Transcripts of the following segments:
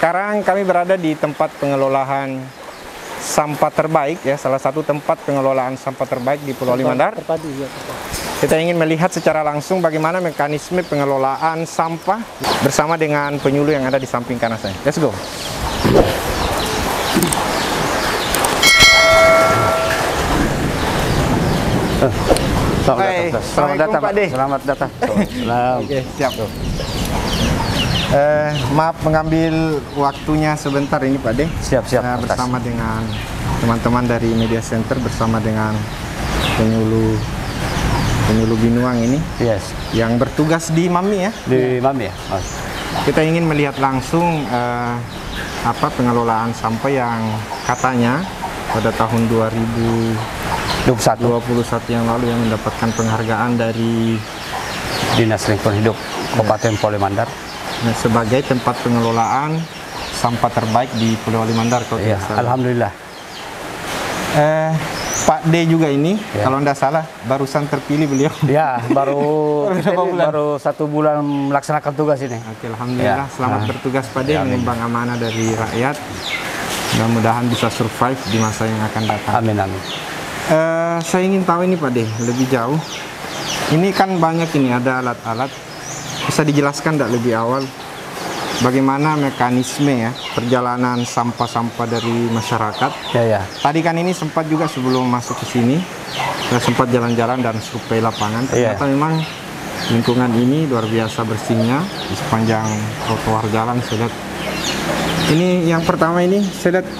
Sekarang kami berada di tempat pengelolaan sampah terbaik ya, salah satu tempat pengelolaan sampah terbaik di Pulau Limandar. Kita ingin melihat secara langsung bagaimana mekanisme pengelolaan sampah bersama dengan penyuluh yang ada di samping kanan saya. Let's go. Selamat datang, Pak. Selamat datang. Oke, siap. Maaf mengambil waktunya sebentar ini Pak De. Siap. Bersama dengan teman-teman dari Media Center bersama dengan penyuluh Binuang ini. Yes. Yang bertugas di Mami ya. Di Mami ya. Mas. Kita ingin melihat langsung pengelolaan sampah yang katanya pada tahun 2021 yang lalu yang mendapatkan penghargaan dari Dinas Lingkungan Hidup Kabupaten Pulau Limandar sebagai tempat pengelolaan sampah terbaik di Pulau Limandar. Ya, alhamdulillah. Pak D juga ini, kalau tidak salah barusan terpilih beliau. Ya, baru 1 bulan melaksanakan tugas ini. Oke, alhamdulillah. Selamat bertugas Pak D, mengembang amanah dari rakyat. Mudah-mudahan bisa survive di masa yang akan datang. Amin. Saya ingin tahu ini Pak D, lebih jauh. Ini kan banyak ini, ada alat-alat. Bisa dijelaskan tidak lebih awal bagaimana mekanisme ya perjalanan sampah-sampah dari masyarakat? Ya. Tadi kan ini sempat juga sebelum masuk ke sini, saya sempat jalan-jalan dan survei lapangan. Ternyata memang lingkungan ini luar biasa bersihnya di sepanjang trotoar jalan. Saya lihat. Ini yang pertama ini saya lihat.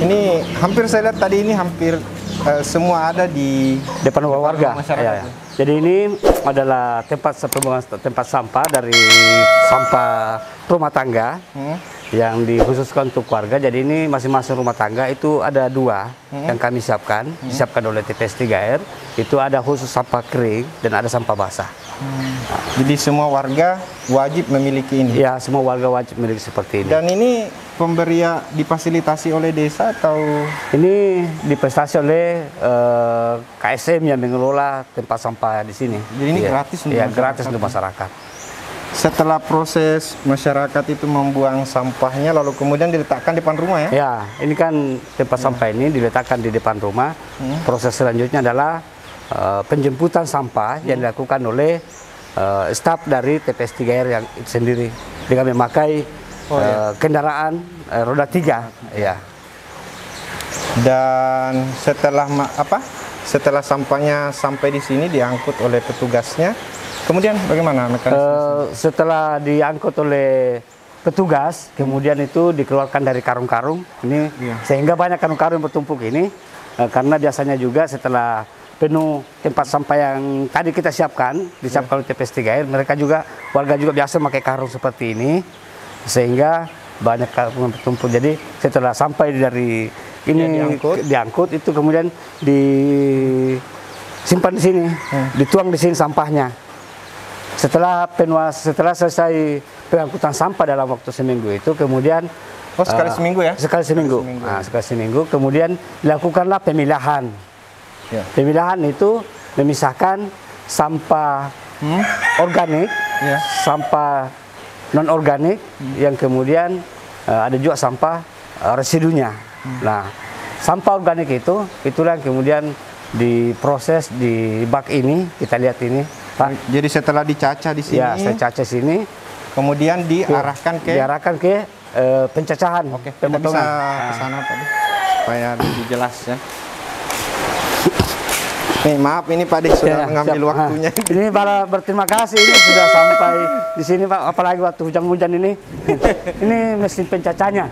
Ini hampir saya lihat tadi ini hampir semua ada di depan warga. Ya. Jadi ini adalah tempat sampah dari sampah rumah tangga yang dikhususkan untuk warga. Jadi ini masing-masing rumah tangga itu ada 2 yang kami disiapkan oleh TPS 3R. Itu ada khusus sampah kering dan ada sampah basah. Jadi semua warga wajib memiliki ini? Ya, semua warga wajib memiliki seperti ini. Dan ini pemberian difasilitasi oleh desa atau? Ini difasilitasi oleh KSM yang mengelola tempat sampah di sini. Jadi ini gratis untuk masyarakat? Gratis untuk masyarakat. Setelah proses masyarakat itu membuang sampahnya lalu kemudian diletakkan di depan rumah ya? Ya, ini kan tempat sampah ini diletakkan di depan rumah. Proses selanjutnya adalah penjemputan sampah yang dilakukan oleh staf dari TPS 3R yang itu sendiri dengan memakai kendaraan roda 3 ya. Dan setelah sampahnya sampai di sini diangkut oleh petugasnya, kemudian bagaimana mekanisme? Setelah diangkut oleh petugas, kemudian itu dikeluarkan dari karung-karung ini, sehingga banyak karung-karung bertumpuk ini karena biasanya juga setelah penuh tempat sampah yang tadi kita disiapkan oleh TPS 3R, warga juga biasa memakai karung seperti ini, sehingga banyak karung bertumpuk. Jadi setelah sampai dari ini diangkut itu kemudian disimpan di sini, dituang di sini sampahnya. Setelah selesai pengangkutan sampah dalam waktu seminggu itu, kemudian sekali seminggu ya? Sekali seminggu. Sekali seminggu, kemudian dilakukanlah pemilahan. Pemilahan itu memisahkan sampah organik, sampah non organik, yang kemudian ada juga sampah residunya. Nah, sampah organik itulah yang kemudian diproses di bak ini. Kita lihat ini, Pak. Jadi setelah dicaca di sini, saya caca sini, kemudian diarahkan ke pencacahan. Oke, kita bisa ke sana Pak, supaya lebih jelas ya. Maaf ini Pak De sudah mengambil waktunya. Ini para berterima kasih, ini sudah sampai di sini Pak, apalagi waktu hujan-hujan ini. Ini mesin pencacahnya.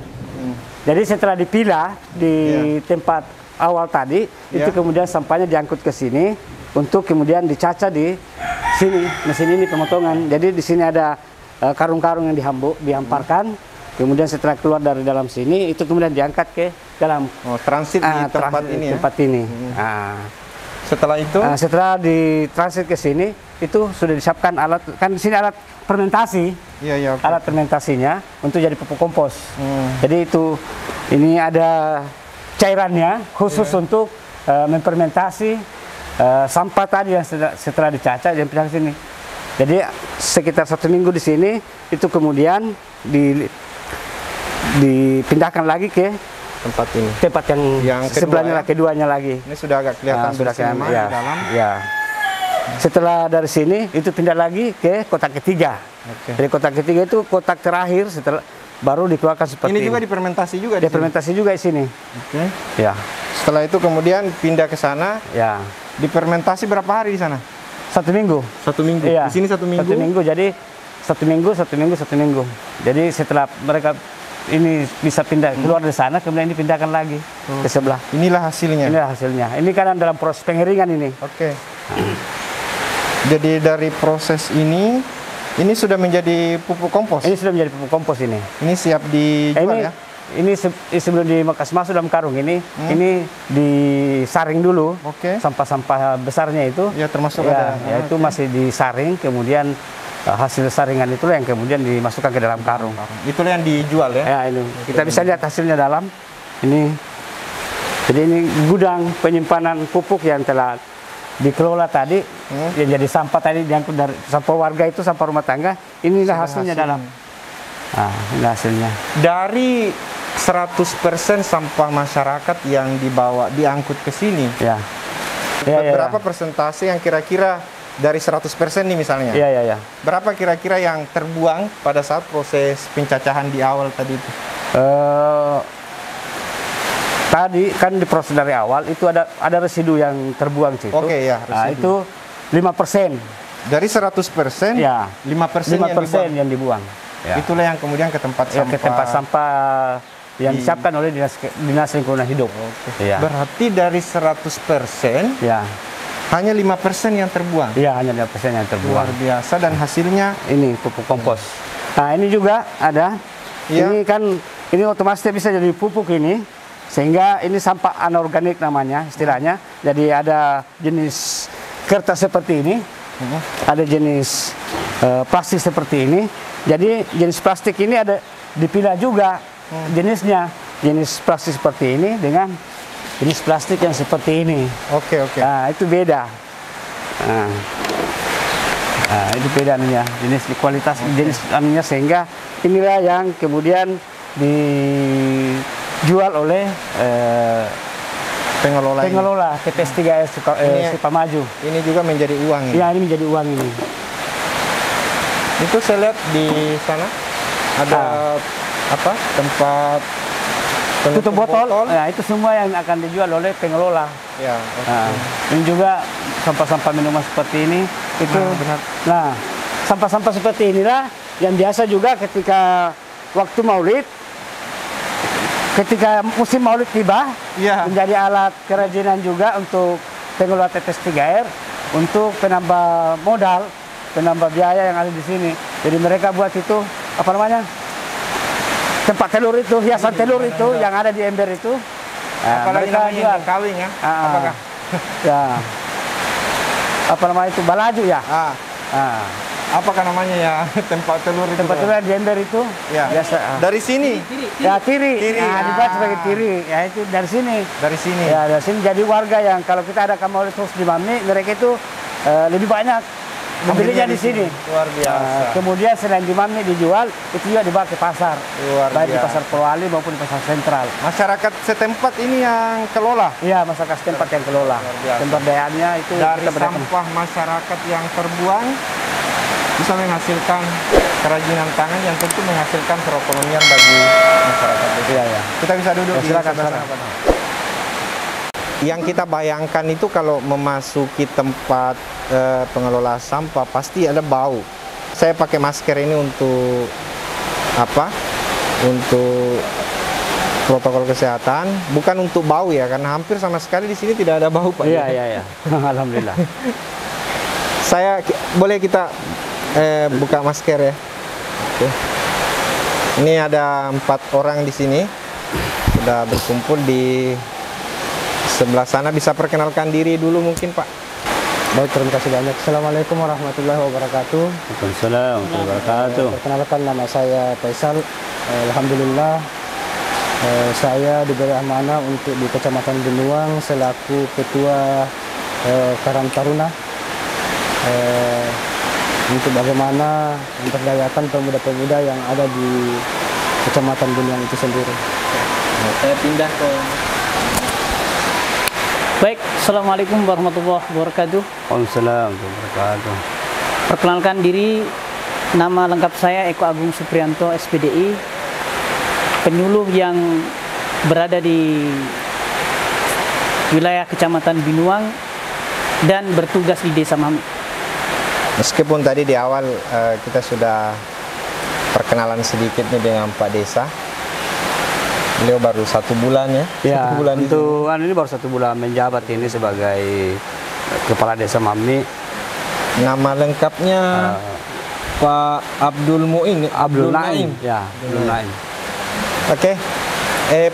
Jadi setelah dipilah di tempat awal tadi, itu kemudian sampahnya diangkut ke sini untuk kemudian dicaca di sini, mesin ini pemotongan. Jadi di sini ada karung-karung yang dihamparkan. Kemudian setelah keluar dari dalam sini, itu kemudian diangkat ke dalam transit di tempat ini ya. Tempat ini. Setelah itu? Setelah ditransit ke sini, itu sudah disiapkan alat, kan di sini alat fermentasi. Alat fermentasinya untuk jadi pupuk kompos. Jadi ini ada cairannya khusus untuk memfermentasi sampah tadi yang setelah dicaca dan pindah ke sini. Jadi sekitar 1 minggu di sini, itu kemudian dipindahkan lagi ke tempat yang sebelahnya, keduanya lagi. Ini sudah agak kelihatan sudah bersama ya, di dalam. Ya. Setelah dari sini itu pindah lagi ke kotak ketiga. Jadi kotak ketiga itu kotak terakhir, setelah baru dikeluarkan seperti ini. Juga difermentasi juga. Difermentasi juga di sini. Ya. Setelah itu kemudian pindah ke sana. Ya. Difermentasi berapa hari di sana? 1 minggu. 1 minggu. Ya. Di sini 1 minggu. 1 minggu. Jadi 1 minggu, 1 minggu, 1 minggu. Jadi setelah mereka ini bisa pindah keluar dari sana, kemudian dipindahkan lagi ke sebelah. Inilah hasilnya. Inilah hasilnya. Ini kan dalam proses pengeringan ini. Oke. Jadi dari proses ini sudah menjadi pupuk kompos. Ini sudah menjadi pupuk kompos ini. Ini siap dijual ya? Ini sebelum dimakas masuk dalam karung ini disaring dulu. Sampah-sampah besarnya itu. Ya termasuk ya, itu masih disaring, kemudian hasil saringan itulah yang kemudian dimasukkan ke dalam karung. Itulah yang dijual ya? Ya, ini. Kita bisa lihat hasilnya dalam ini. Jadi ini gudang penyimpanan pupuk yang telah dikelola tadi, yang jadi sampah tadi diangkut dari sampah warga itu, sampah rumah tangga. Inilah hasilnya dalam. Nah, ini hasilnya. Dari 100% sampah masyarakat yang diangkut ke sini. Ya. Berapa persentase yang kira-kira dari 100% nih misalnya? Iya. Berapa kira-kira yang terbuang pada saat proses pencacahan di awal tadi itu? Tadi kan diproses dari awal itu ada residu yang terbuang situ. Oke ya. Nah, itu 5%. Dari 100%, ya, 5% yang dibuang. Ya. Itulah yang kemudian ke tempat sampah. Ke tempat sampah yang disiapkan oleh dinas lingkungan hidup. Ya. Berarti dari 100%, ya, hanya 5% yang terbuang. Iya, hanya 5% yang terbuang. Luar biasa, dan hasilnya ini pupuk kompos. Nah, ini juga ada. Ya. Ini kan ini otomatis bisa jadi pupuk ini. Sehingga ini sampah anorganik namanya istilahnya. Jadi ada jenis kertas seperti ini, ada jenis plastik seperti ini. Jadi jenis plastik ini ada dipilah juga jenisnya. Jenis plastik seperti ini dengan jenis plastik yang seperti ini. Oke. Nah, itu beda. Nah, itu bedanya jenis kualitas jenis anunya, sehingga inilah yang kemudian dijual oleh pengelola TPS 3R Sukamaju. Ini juga menjadi uang ini? Ya, ini menjadi uang ini. Itu saya lihat di sana ada tempat tutup botol. Nah, itu semua yang akan dijual oleh pengelola. Ya. Nah, ini juga sampah-sampah minuman seperti ini. Itu benar. Nah, sampah-sampah seperti inilah yang biasa juga ketika waktu Maulid. Ketika musim Maulid tiba, menjadi alat kerajinan juga untuk pengelola TPS 3R untuk penambah modal, penambah biaya yang ada di sini. Jadi mereka buat itu tempat telur itu, hiasan telur itu yang ada di ember itu. Apalagi namanya kawin ya? Apakah? Ya. Itu balaju ya? Apakah namanya ya tempat telur itu? Tempat telur di ember itu. Ya. Biasa. Dari sini? Ya, tiri. Dibuat sebagai tiri. Ya, itu dari sini. Dari sini. Ya, dari sini. Jadi warga yang kalau kita ada Maulid terus di Mamni, mereka itu lebih banyak membelinya di sini. Luar biasa. Kemudian selain di Mamni dijual, itu juga dibawa ke pasar. Baik di pasar Polwali maupun di pasar sentral. Masyarakat setempat ini yang kelola? Iya, masyarakat setempat yang kelola. Pemberdayaannya itu dari sampah masyarakat yang terbuang bisa menghasilkan kerajinan tangan yang tentu menghasilkan perekonomian bagi masyarakat. Iya. Kita bisa duduk di silakan. Yang kita bayangkan itu kalau memasuki tempat pengelola sampah pasti ada bau. Saya pakai masker ini untuk Untuk protokol kesehatan, bukan untuk bau ya, karena hampir sama sekali di sini tidak ada bau, Pak. Iya. Alhamdulillah. Boleh kita buka masker ya. Oke. Ini ada 4 orang di sini sudah berkumpul di sebelah sana. Bisa perkenalkan diri dulu mungkin, Pak. Baik, terima kasih banyak. Assalamualaikum warahmatullahi wabarakatuh. Waalaikumsalam warahmatullahi wabarakatuh. Perkenalkan, nama saya Faisal. Alhamdulillah saya diberi amanah untuk di Kecamatan Benuang selaku Ketua Karang Taruna. untuk bagaimana memperdayakan pemuda-pemuda yang ada di Kecamatan Binuang itu sendiri. Saya pindah ke Baik, Assalamualaikum warahmatullahi wabarakatuh. Waalaikumsalam warahmatullahi wabarakatuh. Perkenalkan diri, nama lengkap saya Eko Agung Suprianto, SPDI, penyuluh yang berada di wilayah Kecamatan Binuang dan bertugas di Desa Mami. Meskipun tadi di awal kita sudah perkenalan sedikit nih dengan Pak Desa. Beliau baru 1 bulan ya. Ya, 1 bulan untuk ini baru 1 bulan menjabat ini sebagai Kepala Desa Mami. Nama lengkapnya Pak Abdul Muin. Abdul Naim. Ya, Abdul Naim. Oke.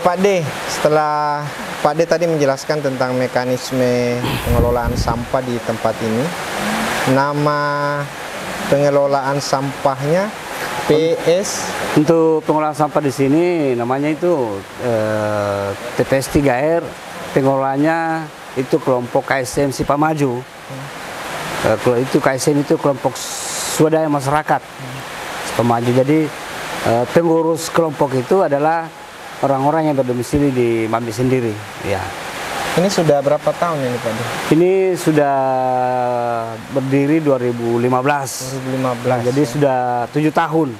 Pak D, setelah Pak D tadi menjelaskan tentang mekanisme pengelolaan sampah di tempat ini. Nama pengelolaan sampahnya PS. Untuk pengolahan sampah di sini namanya itu TPS 3R. Pengelolanya itu kelompok KSM Sipamaju. Kalau itu KSM itu kelompok swadaya masyarakat Sipamaju. Jadi pengurus kelompok itu adalah orang-orang yang berdomisili di Mami sendiri. Ya. Ini sudah berapa tahun ini Pak D? Ini sudah berdiri 2015. 2015. Jadi sudah 7 tahun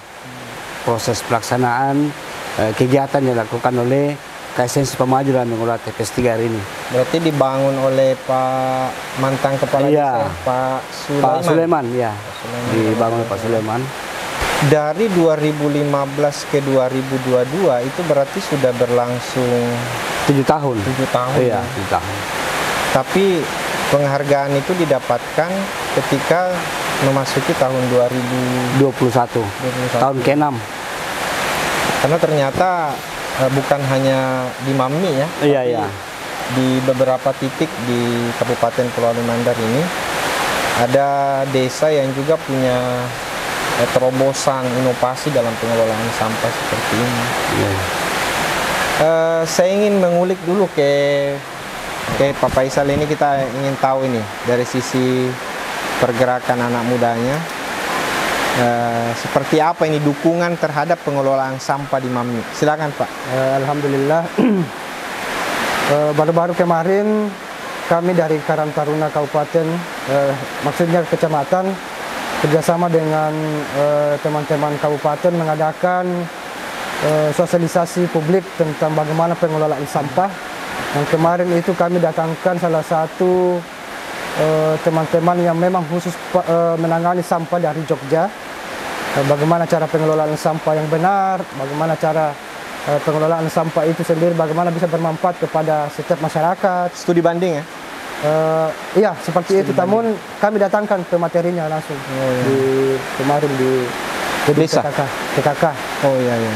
proses pelaksanaan kegiatan yang dilakukan oleh KSN Sipamaju dalam mengelola TPS 3 hari ini. Berarti dibangun oleh Pak mantan Kepala Desa Pak Sulaiman. Pak Sulaiman, ya. Sulaiman. Dibangun oleh Pak Sulaiman. Dari 2015 ke 2022 itu berarti sudah berlangsung 7 tahun. 7 tahun. Iya, 7 tahun. Tapi penghargaan itu didapatkan ketika memasuki tahun 21. Tahun ke-6. Karena ternyata bukan hanya di Mami ya, Iya, tapi iya. di beberapa titik di Kabupaten Pulau Mandar ini ada desa yang juga punya terobosan inovasi dalam pengelolaan sampah seperti ini. Iya. Saya ingin mengulik dulu ke Pak Faisal ini, kita ingin tahu ini dari sisi pergerakan anak mudanya. Seperti apa ini dukungan terhadap pengelolaan sampah di Mami? Silakan Pak. Alhamdulillah, baru-baru kemarin kami dari Karang Taruna Kabupaten, maksudnya Kecamatan, kerjasama dengan teman-teman Kabupaten mengadakan sosialisasi publik tentang bagaimana pengelolaan sampah. Yang kemarin itu kami datangkan salah satu teman-teman yang memang khusus menangani sampah dari Jogja. Bagaimana cara pengelolaan sampah yang benar, bagaimana cara pengelolaan sampah itu sendiri, bagaimana bisa bermanfaat kepada setiap masyarakat. Studi banding ya? Iya, seperti itu. Namun kami datangkan ke materinya langsung di kemarin di desa PKK. Oh iya iya.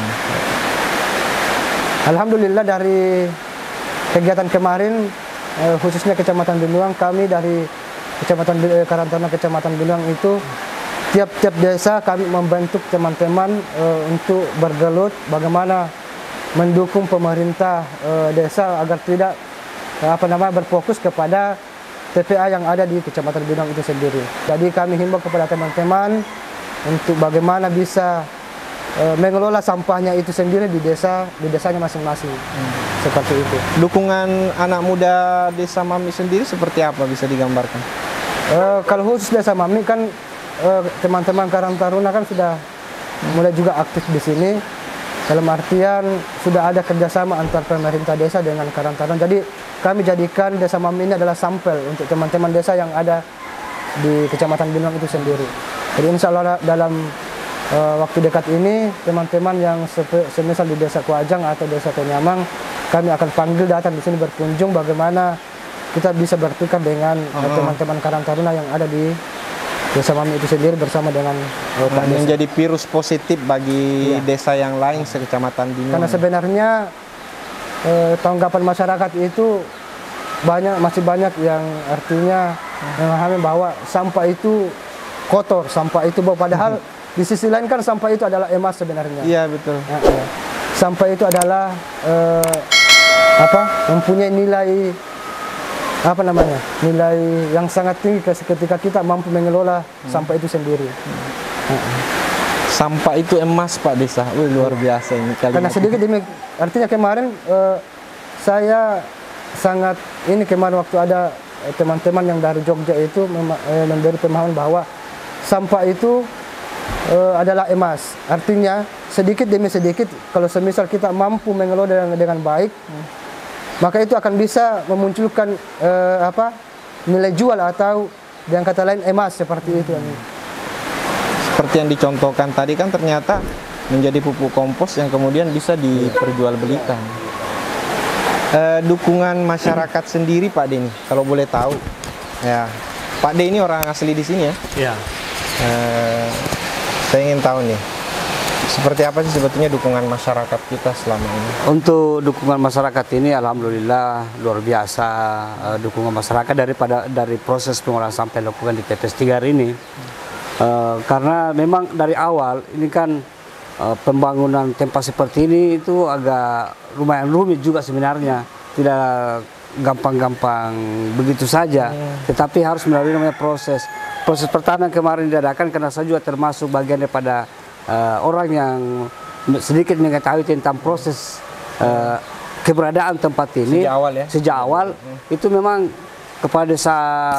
Alhamdulillah dari kegiatan kemarin khususnya Kecamatan Binuang, kami dari Kecamatan Karantana Kecamatan Binuang itu tiap-tiap desa kami membentuk teman-teman untuk bergelut bagaimana mendukung pemerintah desa agar tidak berfokus kepada TPA yang ada di Kecamatan Binuang itu sendiri. Jadi kami himbau kepada teman-teman untuk bagaimana bisa mengelola sampahnya itu sendiri di desanya masing-masing. Seperti itu. Dukungan anak muda Desa Mami sendiri seperti apa, bisa digambarkan? Kalau khusus Desa Mami kan teman-teman Karang Taruna kan sudah mulai juga aktif di sini. Dalam artian sudah ada kerjasama antar pemerintah desa dengan Karang Taruna. Jadi kami jadikan Desa Mami ini adalah sampel untuk teman-teman desa yang ada di Kecamatan Binuang itu sendiri. Jadi insya Allah dalam waktu dekat ini teman-teman yang semisal di Desa Kuajang atau Desa Kenyamang, kami akan panggil datang di sini berkunjung bagaimana kita bisa bertukar dengan teman-teman Karang Taruna yang ada di Desa Mami itu sendiri bersama dengan Pak Desa. Menjadi virus positif bagi desa yang lain sekecamatan Binuang. Karena sebenarnya tanggapan masyarakat itu masih banyak yang artinya memahami bahwa sampah itu kotor, sampah itu bau, padahal di sisi lain kan sampah itu adalah emas sebenarnya. Iya betul. Sampah itu adalah mempunyai nilai apa namanya, nilai yang sangat tinggi ketika kita mampu mengelola sampah itu sendiri. Sampah itu emas Pak Desa. Wih, luar biasa ini kalimat. Karena sedikit demi, artinya kemarin saya sangat ini kemarin waktu ada teman-teman yang dari Jogja itu memberi pemahaman bahwa sampah itu adalah emas. Artinya sedikit demi sedikit kalau semisal kita mampu mengelola dengan baik, maka itu akan bisa memunculkan nilai jual atau dengan kata lain emas seperti itu. Seperti yang dicontohkan tadi kan ternyata menjadi pupuk kompos yang kemudian bisa diperjualbelikan. Dukungan masyarakat sendiri Pak D ini, kalau boleh tahu. Ya, Pak D ini orang asli di sini ya. Ya. Saya ingin tahu nih, seperti apa sih sebetulnya dukungan masyarakat kita selama ini? Untuk dukungan masyarakat ini alhamdulillah luar biasa. Dukungan masyarakat dari proses pengolahan sampah yang dilakukan di TPS 3 hari ini. Karena memang dari awal ini kan pembangunan tempat seperti ini itu agak lumayan rumit juga sebenarnya. Tidak gampang-gampang begitu saja, tetapi harus melalui namanya proses. Proses pertama yang kemarin diadakan karena saya juga termasuk bagian daripada orang yang sedikit mengetahui tentang proses keberadaan tempat ini sejak awal ya? Sejak awal itu memang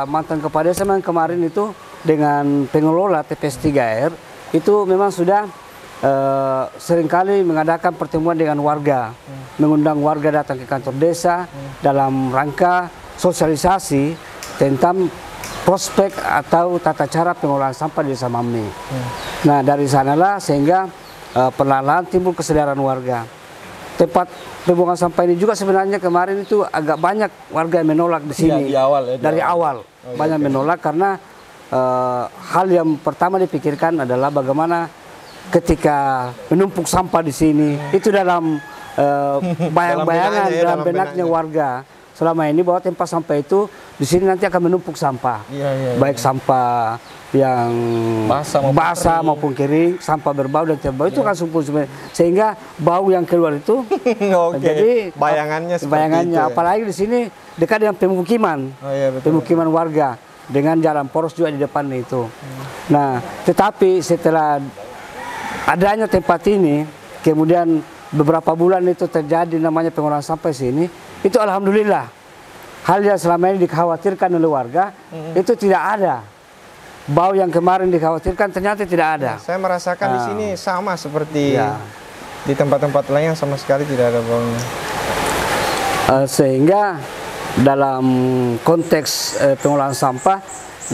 mantan kepala desa memang kemarin itu dengan pengelola TPS 3R itu memang sudah seringkali mengadakan pertemuan dengan warga, mengundang warga datang ke kantor desa dalam rangka sosialisasi tentang prospek atau tata cara pengolahan sampah di Desa Mammi. Nah dari sanalah sehingga perlahan-lahan timbul kesadaran warga. Tempat pembuangan sampah ini juga sebenarnya kemarin itu agak banyak warga yang menolak di sini. Ya, dari awal banyak menolak karena hal yang pertama dipikirkan adalah bagaimana ketika menumpuk sampah di sini itu dalam bayang-bayangan dalam benaknya warga selama ini bahwa tempat sampah itu di sini nanti akan menumpuk sampah, baik sampah yang basah maupun kering, sampah berbau dan tidak bau itu kan sumpul sehingga bau yang keluar itu jadi bayangannya apalagi di sini dekat dengan pemukiman, pemukiman warga dengan jalan poros juga di depan itu. Nah, tetapi setelah adanya tempat ini, kemudian beberapa bulan itu terjadi namanya pengolahan sampah sini, itu alhamdulillah hal yang selama ini dikhawatirkan oleh warga itu tidak ada. Bau yang kemarin dikhawatirkan ternyata tidak ada. Saya merasakan di sini sama seperti di tempat-tempat lain yang sama sekali tidak ada baunya. Sehingga dalam konteks pengolahan sampah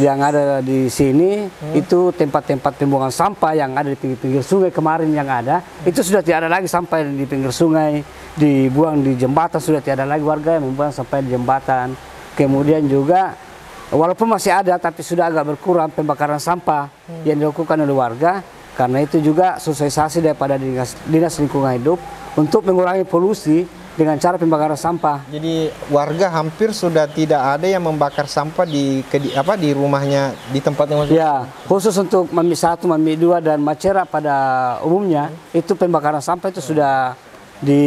yang ada di sini itu tempat-tempat pembuangan sampah yang ada di pinggir-pinggir sungai kemarin yang ada itu sudah tidak ada lagi sampah di pinggir sungai, dibuang di jembatan, sudah tidak ada lagi warga yang membuang sampah di jembatan. Kemudian juga walaupun masih ada tapi sudah agak berkurang pembakaran sampah yang dilakukan oleh warga, karena itu juga sosialisasi daripada dinas lingkungan hidup untuk mengurangi polusi dengan cara pembakaran sampah. Jadi warga hampir sudah tidak ada yang membakar sampah di rumahnya di tempatnya maksudnya. Ya, khusus untuk Mammi 1, Mammi 2 dan Macera pada umumnya itu pembakaran sampah itu sudah di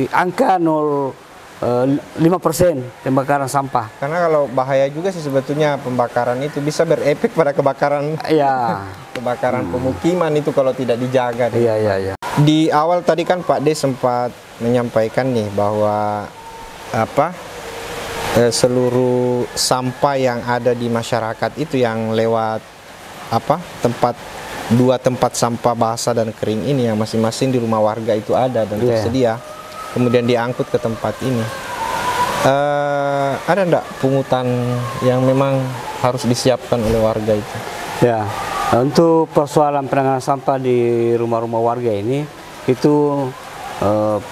angka 5% pembakaran sampah. Karena kalau bahaya juga sih sebetulnya pembakaran itu bisa berefek pada kebakaran. Iya. Kebakaran pemukiman itu kalau tidak dijaga. Iya. Di awal tadi kan Pak D sempat menyampaikan nih bahwa seluruh sampah yang ada di masyarakat itu yang lewat dua tempat sampah basah dan kering ini yang masing-masing di rumah warga itu ada dan tersedia, kemudian diangkut ke tempat ini. Ada enggak pungutan yang memang harus disiapkan oleh warga itu? Ya, untuk persoalan penanganan sampah di rumah-rumah warga ini itu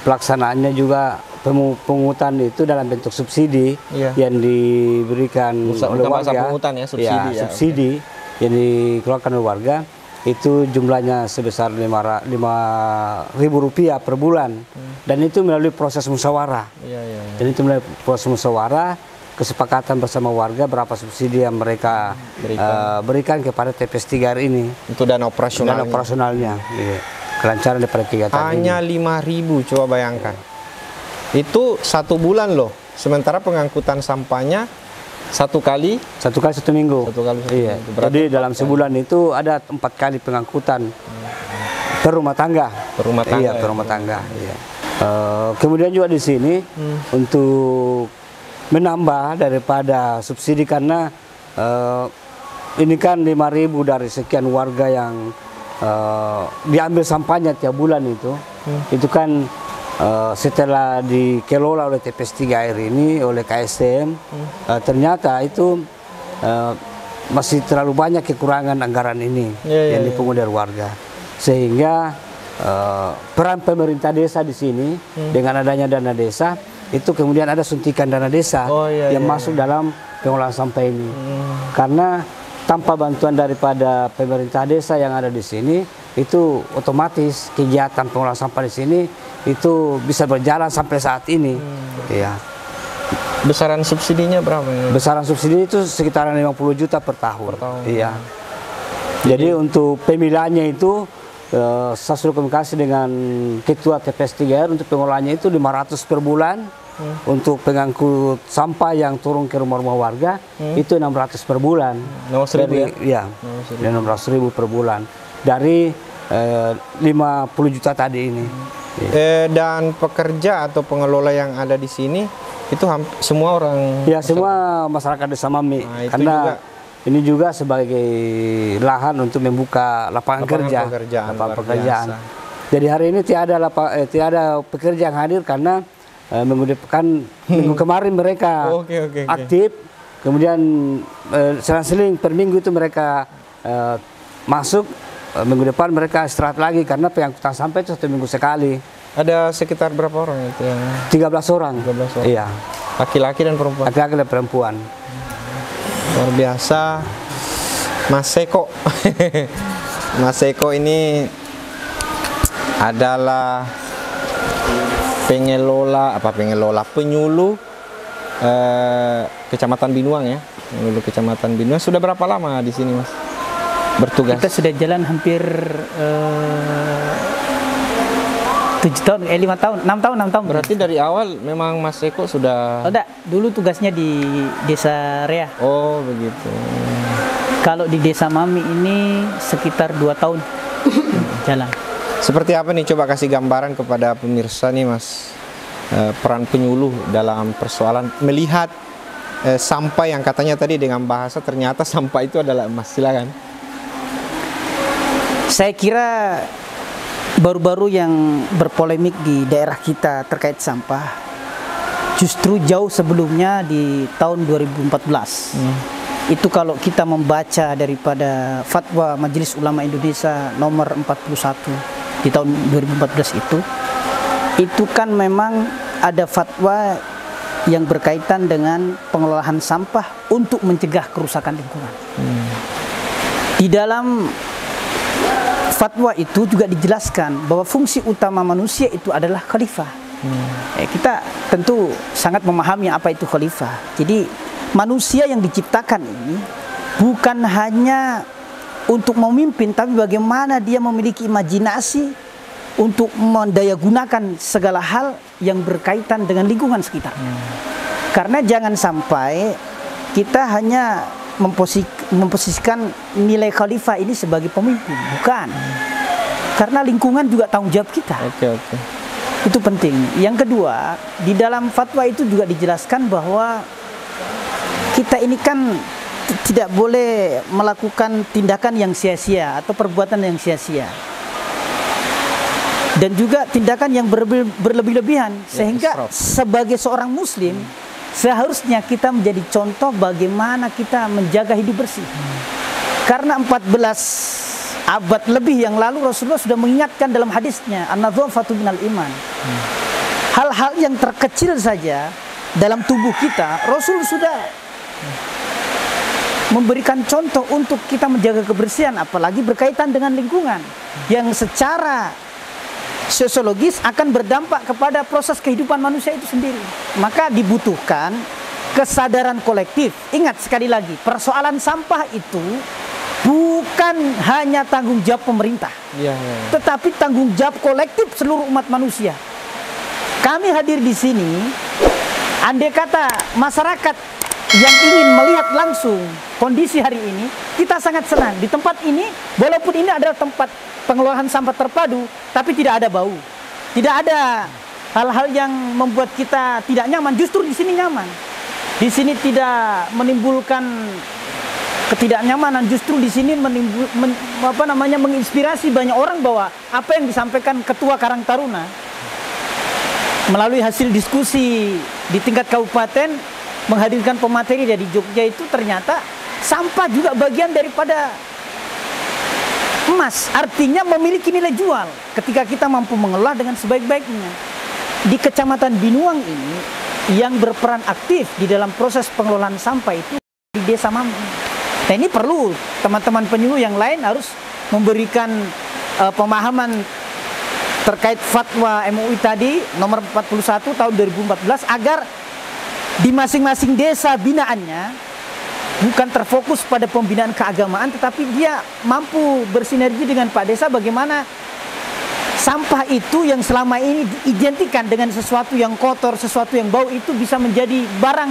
pelaksanaannya juga pungutan itu dalam bentuk subsidi yang diberikan oleh warga. Pungutan ya, subsidi, subsidi yang dikeluarkan oleh warga itu jumlahnya sebesar Rp5.000 per bulan dan itu melalui proses musyawarah. Dan itu melalui proses musyawarah kesepakatan bersama warga berapa subsidi yang mereka berikan kepada TPS 3R ini untuk dana operasionalnya. Kelancaran daripada kegiatan hanya 5.000, coba bayangkan. Itu 1 bulan loh, sementara pengangkutan sampahnya satu kali satu minggu. satu Iya. minggu. Berarti Jadi dalam sebulan itu ada 4 kali pengangkutan per rumah tangga. per rumah tangga. Iya, per rumah tangga. Iya. Kemudian juga di sini untuk menambah daripada subsidi karena ini kan 5.000 dari sekian warga yang diambil sampahnya tiap bulan itu kan setelah dikelola oleh TPS 3 Air ini oleh KSM ternyata itu masih terlalu banyak kekurangan anggaran ini yang dipungut dari warga, sehingga peran pemerintah desa di sini dengan adanya dana desa itu kemudian ada suntikan dana desa yang masuk dalam pengolahan sampah ini. Karena tanpa bantuan daripada pemerintah desa yang ada di sini, itu otomatis kegiatan pengolahan sampah di sini itu bisa berjalan sampai saat ini. Iya. Besaran subsidinya berapa? Besaran subsidi itu sekitaran 50 juta per tahun. Iya. Jadi untuk pemilihannya itu saya sudah komunikasi dengan Ketua TPS 3R untuk pengolahannya itu 500 per bulan. Untuk pengangkut sampah yang turun ke rumah-rumah warga itu 600 per bulan. 600.000 ya? Iya, 600.000 per bulan dari 50 juta tadi ini. Dan pekerja atau pengelola yang ada di sini itu semua orang? Ya, semua masyarakat Desa Mami. Karena juga, ini juga sebagai lahan untuk membuka lapangan pekerjaan. Jadi hari ini tiada pekerja yang hadir karena minggu kemarin mereka aktif, kemudian selang-seling per minggu itu mereka masuk, minggu depan mereka istirahat lagi karena pengangkutan sampah itu 1 minggu sekali. Ada sekitar berapa orang itu yang? 13 orang. 13 orang. Iya. Laki-laki dan perempuan. Laki-laki dan perempuan. Luar biasa, Mas Seko. Mas Seko ini adalah penyuluh Kecamatan Binuang ya. Penyuluh Kecamatan Binuang. Sudah berapa lama di sini, Mas? Bertugas? Kita sudah jalan hampir 7 tahun, 5 tahun, 6 tahun. Berarti dari awal memang Mas Eko sudah... Tidak, dulu tugasnya di Desa Rea. Oh, begitu. Kalau di Desa Mami ini sekitar 2 tahun jalan. Seperti apa nih, coba kasih gambaran kepada pemirsa nih, Mas, peran penyuluh dalam persoalan melihat sampah yang katanya tadi dengan bahasa ternyata sampah itu adalah emas. Silakan. Saya kira baru-baru yang berpolemik di daerah kita terkait sampah justru jauh sebelumnya di tahun 2014. Itu kalau kita membaca daripada fatwa Majelis Ulama Indonesia nomor 41 di tahun 2014 itu kan memang ada fatwa yang berkaitan dengan pengelolaan sampah untuk mencegah kerusakan lingkungan. Di dalam fatwa itu juga dijelaskan bahwa fungsi utama manusia itu adalah khalifah. Kita tentu sangat memahami apa itu khalifah. Jadi manusia yang diciptakan ini bukan hanya untuk memimpin, tapi bagaimana dia memiliki imajinasi untuk mendayagunakan segala hal yang berkaitan dengan lingkungan sekitar. Karena jangan sampai kita hanya memposisikan nilai khalifah ini sebagai pemimpin, bukan. Karena lingkungan juga tanggung jawab kita. Itu penting. Yang kedua, di dalam fatwa itu juga dijelaskan bahwa kita ini kan tidak boleh melakukan tindakan yang sia-sia atau perbuatan yang sia-sia. Dan juga tindakan yang berlebih-lebihan. Sehingga sebagai seorang muslim seharusnya kita menjadi contoh bagaimana kita menjaga hidup bersih. Karena 14 abad lebih yang lalu Rasulullah sudah mengingatkan dalam hadisnya, an-nadhafatu minal iman. Hal-hal yang terkecil saja dalam tubuh kita, Rasul sudah memberikan contoh untuk kita menjaga kebersihan, apalagi berkaitan dengan lingkungan yang secara sosiologis akan berdampak kepada proses kehidupan manusia itu sendiri. Maka dibutuhkan kesadaran kolektif. Ingat sekali lagi, persoalan sampah itu bukan hanya tanggung jawab pemerintah, tetapi tanggung jawab kolektif seluruh umat manusia. Kami hadir di sini Andai kata masyarakat yang ingin melihat langsung kondisi hari ini, kita sangat senang. Di tempat ini, walaupun ini adalah tempat pengelolaan sampah terpadu, tapi tidak ada bau. Tidak ada hal-hal yang membuat kita tidak nyaman. Justru di sini nyaman. Di sini tidak menimbulkan ketidaknyamanan. Justru di sini menginspirasi banyak orang bahwa apa yang disampaikan Ketua Karang Taruna melalui hasil diskusi di tingkat kabupaten menghadirkan pemateri dari Jogja itu ternyata sampah juga bagian daripada emas, artinya memiliki nilai jual ketika kita mampu mengelola dengan sebaik-baiknya. Di Kecamatan Binuang ini yang berperan aktif di dalam proses pengelolaan sampah itu di Desa Mampu. Nah, ini perlu teman-teman penyuluh yang lain harus memberikan pemahaman terkait fatwa MUI tadi nomor 41 tahun 2014 agar di masing-masing desa binaannya bukan terfokus pada pembinaan keagamaan, tetapi dia mampu bersinergi dengan Pak Desa bagaimana sampah itu yang selama ini diidentikan dengan sesuatu yang kotor, sesuatu yang bau itu bisa menjadi barang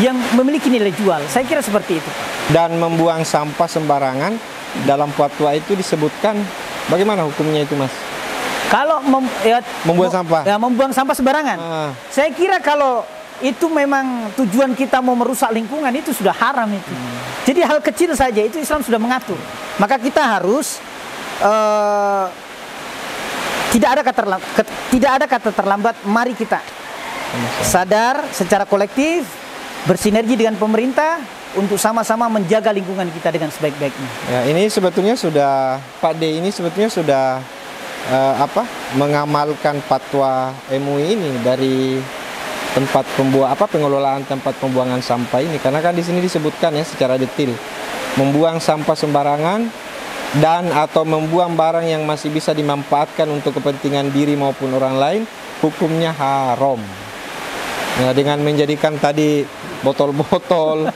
yang memiliki nilai jual. Saya kira seperti itu, Pak. Dan membuang sampah sembarangan dalam fatwa itu disebutkan bagaimana hukumnya itu, Mas? Kalau membuang sampah. Ya, membuang sampah sembarangan. Saya kira kalau itu memang tujuan kita mau merusak lingkungan itu sudah haram itu. Jadi hal kecil saja itu Islam sudah mengatur. Maka kita harus tidak ada kata terlambat. Mari kita sadar secara kolektif bersinergi dengan pemerintah untuk sama-sama menjaga lingkungan kita dengan sebaik-baiknya. Ya, ini sebetulnya sudah Pak D ini sebetulnya sudah mengamalkan fatwa MUI ini dari tempat pengelolaan tempat pembuangan sampah ini, karena kan di sini disebutkan ya secara detail membuang sampah sembarangan dan atau membuang barang yang masih bisa dimanfaatkan untuk kepentingan diri maupun orang lain hukumnya haram. Nah, dengan menjadikan tadi botol-botol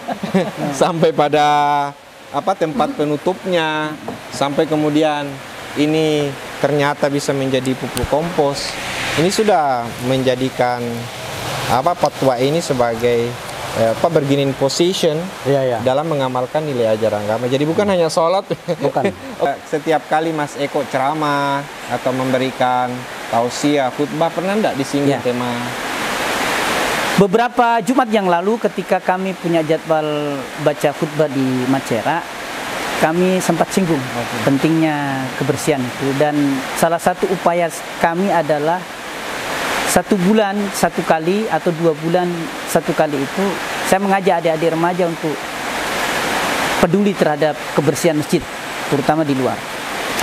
sampai pada tempat penutupnya, sampai kemudian ini ternyata bisa menjadi pupuk kompos. Ini sudah menjadikan fatwa ini sebagai bargaining position dalam mengamalkan nilai ajaran agama. Jadi bukan hanya sholat, bukan. Setiap kali Mas Eko ceramah atau memberikan tausiah, khutbah, pernah enggak disinggung tema? Beberapa Jumat yang lalu ketika kami punya jadwal baca khutbah di Macera, kami sempat singgung pentingnya kebersihan itu, dan salah satu upaya kami adalah 1 bulan 1 kali atau 2 bulan 1 kali itu saya mengajak adik-adik remaja untuk peduli terhadap kebersihan masjid, terutama di luar.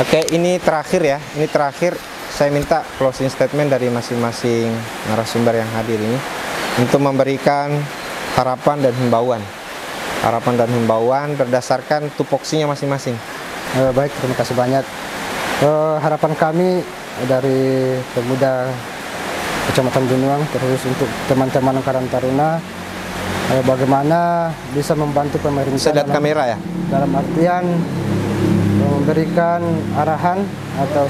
Oke, ini terakhir ya. Ini terakhir saya minta closing statement dari masing-masing narasumber yang hadir ini untuk memberikan harapan dan himbauan. Harapan dan himbauan berdasarkan tupoksinya masing-masing. Baik, terima kasih banyak. Harapan kami dari pemuda Kecamatan Binuang terus untuk teman-teman Karang Taruna, bagaimana bisa membantu pemerintah. Bisa lihat kamera ya? Dalam artian memberikan arahan atau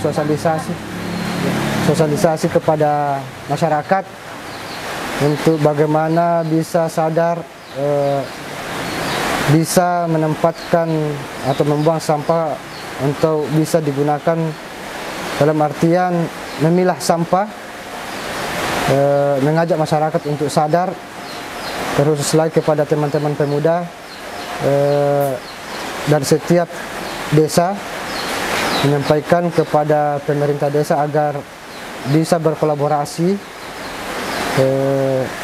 sosialisasi kepada masyarakat untuk bagaimana bisa sadar, bisa menempatkan atau membuang sampah untuk bisa digunakan dalam artian memilah sampah, mengajak masyarakat untuk sadar, terus lagi kepada teman-teman pemuda dan setiap desa menyampaikan kepada pemerintah desa agar bisa berkolaborasi,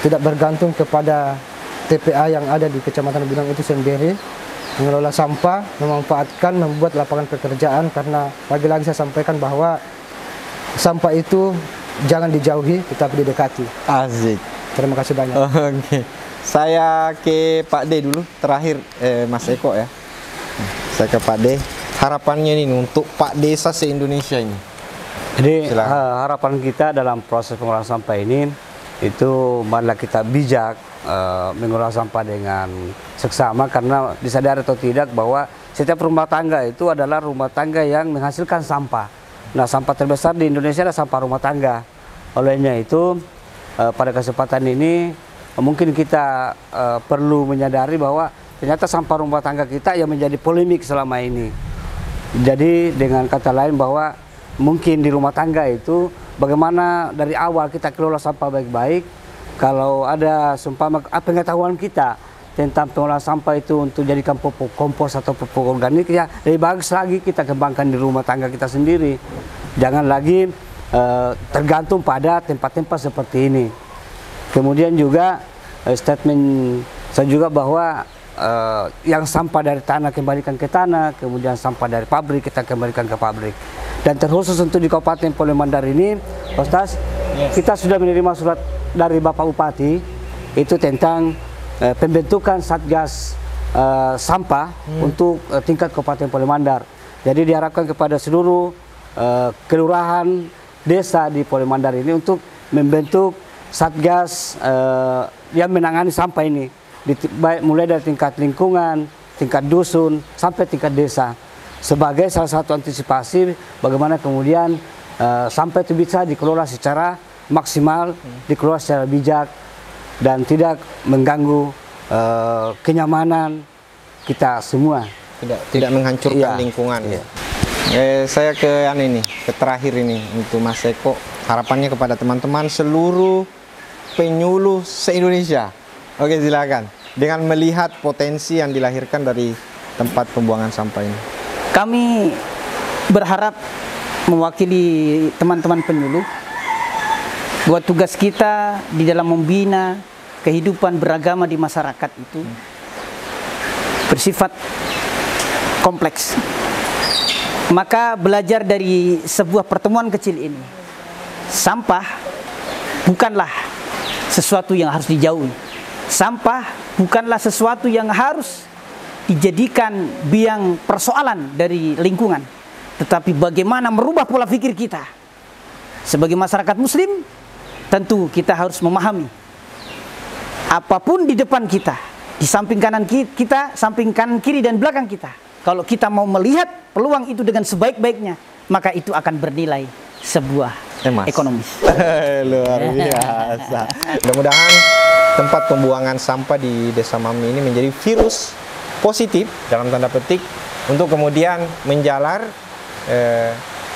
tidak bergantung kepada TPA yang ada di Kecamatan Binuang itu sendiri, mengelola sampah, memanfaatkan, membuat lapangan pekerjaan, karena lagi-lagi saya sampaikan bahwa sampah itu jangan dijauhi, tetapi didekati. Asik. Terima kasih banyak. Oke. Saya ke Pak D dulu, terakhir Mas Eko ya. Saya ke Pak D. Harapannya ini untuk Pak Desa se-Indonesia ini. Jadi harapan kita dalam proses pengolahan sampah ini itu marilah kita bijak mengelola sampah dengan seksama, karena disadari atau tidak bahwa setiap rumah tangga itu adalah rumah tangga yang menghasilkan sampah. Nah, sampah terbesar di Indonesia adalah sampah rumah tangga. Olehnya itu pada kesempatan ini mungkin kita perlu menyadari bahwa ternyata sampah rumah tangga kita yang menjadi polemik selama ini. Jadi dengan kata lain bahwa mungkin di rumah tangga itu bagaimana dari awal kita kelola sampah baik-baik. Kalau ada seumpama pengetahuan kita tentang pengolahan sampah itu untuk jadikan pupuk kompos atau pupuk organik, ya lebih bagus lagi kita kembangkan di rumah tangga kita sendiri. Jangan lagi tergantung pada tempat-tempat seperti ini. Kemudian juga statement saya juga bahwa yang sampah dari tanah kembalikan ke tanah, kemudian sampah dari pabrik kita kembalikan ke pabrik. Dan terkhusus untuk di Kabupaten Polewali Mandar ini, Ustaz, kita sudah menerima surat dari Bapak Bupati itu tentang pembentukan Satgas sampah untuk tingkat Kabupaten Polewali Mandar. Jadi diharapkan kepada seluruh kelurahan, desa di Polewali Mandar ini untuk membentuk Satgas yang menangani sampah ini. Baik mulai dari tingkat lingkungan, tingkat dusun, sampai tingkat desa. Sebagai salah satu antisipasi bagaimana kemudian sampah itu bisa dikelola secara maksimal, dikelola secara bijak, dan tidak mengganggu kenyamanan kita semua. Tidak menghancurkan lingkungan. Saya ke terakhir ini untuk Mas Eko, harapannya kepada teman-teman seluruh penyuluh se-Indonesia. Oke, silakan. Dengan melihat potensi yang dilahirkan dari tempat pembuangan sampah ini. Kami berharap mewakili teman-teman penyuluh bahwa tugas kita di dalam membina kehidupan beragama di masyarakat itu bersifat kompleks. Maka belajar dari sebuah pertemuan kecil ini, sampah bukanlah sesuatu yang harus dijauhi. Sampah bukanlah sesuatu yang harus dijadikan biang persoalan dari lingkungan, tetapi bagaimana merubah pola pikir kita. Sebagai masyarakat muslim, tentu kita harus memahami apapun di depan kita, di samping kanan kita, samping kanan kiri dan belakang kita. Kalau kita mau melihat peluang itu dengan sebaik-baiknya, maka itu akan bernilai sebuah ekonomis. Luar biasa. Mudah-mudahan tempat pembuangan sampah di Desa Mami ini menjadi virus positif dalam tanda petik untuk kemudian menjalar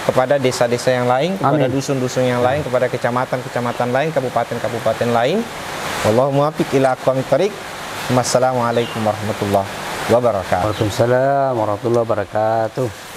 kepada desa-desa yang lain, kepada dusun-dusun yang lain, kepada kecamatan-kecamatan lain, kabupaten-kabupaten lain. Wallahu muwaffiq ila aqwamit thoriq. Wassalamualaikum warahmatullahi wabarakatuh. Waalaikumsalam warahmatullahi wabarakatuh.